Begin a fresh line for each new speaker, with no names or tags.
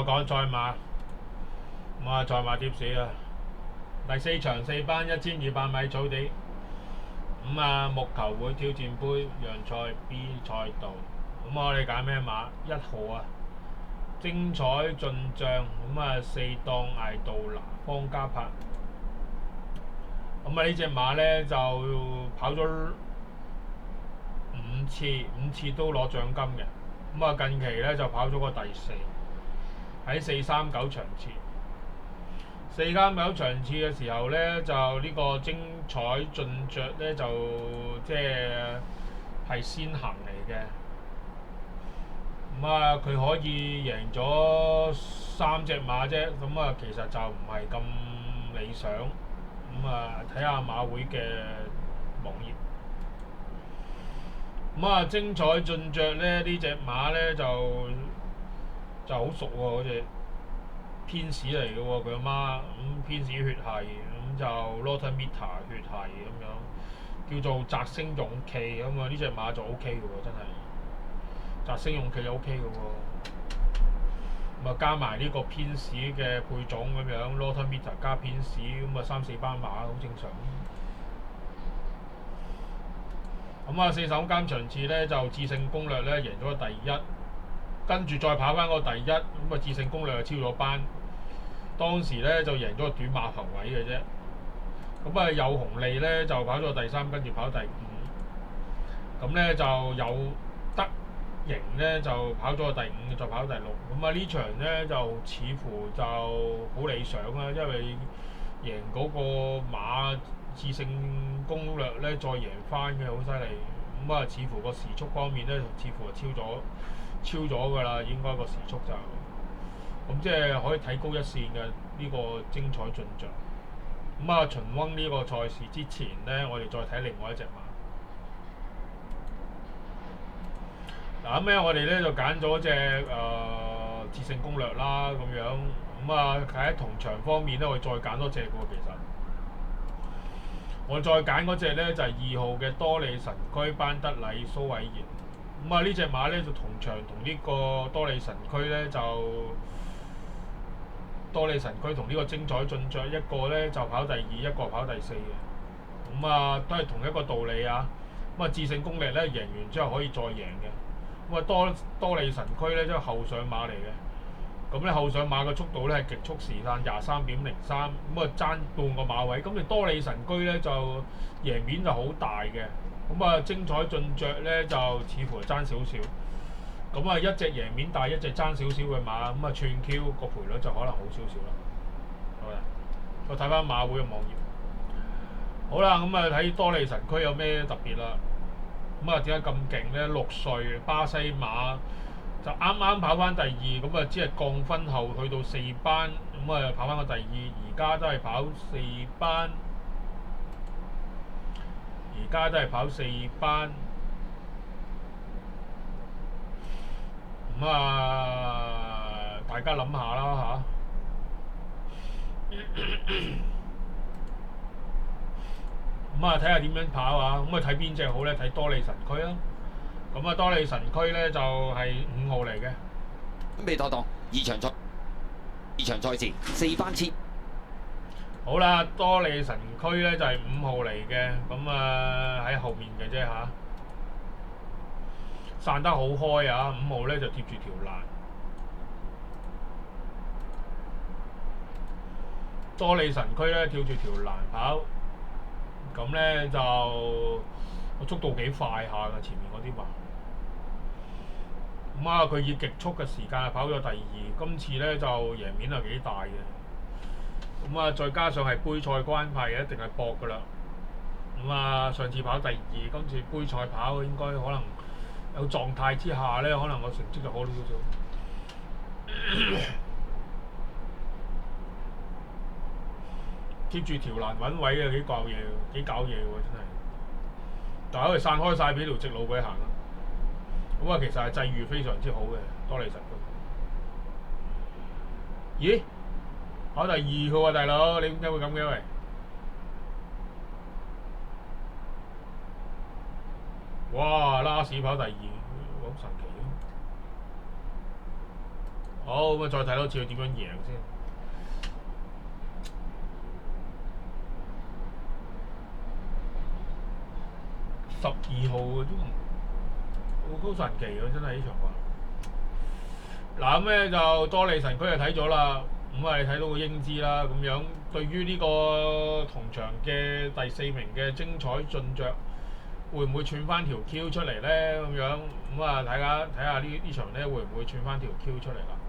講賽馬，咁啊賽馬貼士啊，第4場4班1200米草地，咁啊木球會挑戰杯讓賽 B 賽道，咁我哋揀咩馬？1號啊，精彩進帳，咁啊4檔艾杜拿方嘉柏，咁啊呢隻馬咧就跑咗5次都攞獎金嘅，咁啊近期咧就跑咗個第4，喺439場次。439場次嘅時候咧，就呢個精彩進帳咧就即係先行嚟嘅。咁啊，佢可以贏咗3隻馬啫，咁啊其實就唔係咁理想。咁啊睇下馬會嘅網頁。咁啊精彩進帳咧呢隻馬咧就好熟喎，嗰隻。偏士嚟嘅喎，佢阿媽咁偏士血系，咁就 Lotamita 血系咁樣，叫做澤星勇氣咁啊！呢隻馬就 O K 嘅喎，真係澤星勇氣 O K 嘅喎。咁啊加埋呢個偏士嘅配種咁樣 ，Lotamita 加偏士咁啊3、4班馬好正常。咁啊49間場次咧就智勝攻略咧贏咗第1，跟住再跑翻個第1，咁啊智勝攻略就超咗班。當時咧就贏咗個短馬頭位嘅啫，咁啊有紅利咧就跑咗第3，跟住跑第5，咁咧就有得贏咧就跑咗個第5，再跑第6，咁啊呢場咧就似乎就好理想啦，因為贏嗰個馬智勝攻略咧再贏翻嘅好犀利，咁啊似乎個時速方面咧似乎係超咗㗎啦，應該個時速就。咁即係可以睇高一線嘅呢個精彩進帳。咁啊，巡溫呢個賽事之前咧，我哋再睇另外一隻馬。嗱咁咧，我哋咧就揀咗隻智勝攻略啦，咁樣。咁啊，喺同場方面咧，我哋再揀多隻嘅喎，其實。我再揀嗰隻咧就係2號嘅多利神區班德禮蘇偉賢。咁啊，呢隻馬咧就同場同呢個多利神區咧就。多利神區同呢個精彩進帳，一個咧就跑第2，一個跑第4嘅，咁啊都係同一個道理啊。咁啊智勝攻略咧贏完之後可以再贏嘅，咁啊多利神區咧即係後上馬嚟嘅，咁咧後上馬嘅速度咧係極速時間23.03，咁啊爭半個馬位，咁你多利神區咧就贏面就好大嘅，咁啊精彩進帳咧就似乎係爭少少。咁啊，一隻贏面大，一隻爭少少嘅馬，咁啊串 Q 個賠率就可能好少少啦。好啦，我睇翻馬會嘅網頁。好啦，咁啊睇多利神區有咩特別啦？咁啊點解咁勁咧？6歲巴西馬就啱啱跑翻第2，咁啊只係降分後去到4班，咁啊跑翻個第2，而家都係跑4班，咁啊，大家諗下啦嚇。咁啊，睇下點樣跑啊！咁啊，睇邊隻好咧？睇多利神區啊！咁啊，多利神區咧就係5號嚟嘅。
未妥當，二場賽事4班次。
好啦，多利神區咧就係5號嚟嘅，咁啊喺後面嘅啫嚇。散得好開啊！5號咧就貼住條欄。多利神區咧跳住條欄跑，咁咧就個速度幾快下㗎，前面嗰啲馬。咁啊，佢以極速嘅時間跑咗第2，今次咧就贏面係幾大嘅。咁啊，再加上係杯賽關係，一定係搏㗎啦。咁啊，上次跑第2，今次杯賽跑應該可能有狀態之下咧，可能個成績就好少少。貼住條欄揾位啊，幾搞嘢喎，真係。但係佢散開晒俾條直路佢行啦。咁啊，其實係際遇非常之好嘅多利神區。咦？跑第2嘅喎，大佬，你點解會咁嘅喂？哇！拉屎跑第2，好神奇好，咁啊再睇多次佢點樣贏先。12號都好神奇喎，真係呢場波。嗱咁咧就多利神區就睇咗啦，咁啊你睇到個英姿啦，咁樣對於呢個同場嘅第4名嘅精彩進爵，會唔會串翻條 Q 出嚟咧？咁樣咁啊睇下呢場咧會唔會串翻條 Q 出嚟啦？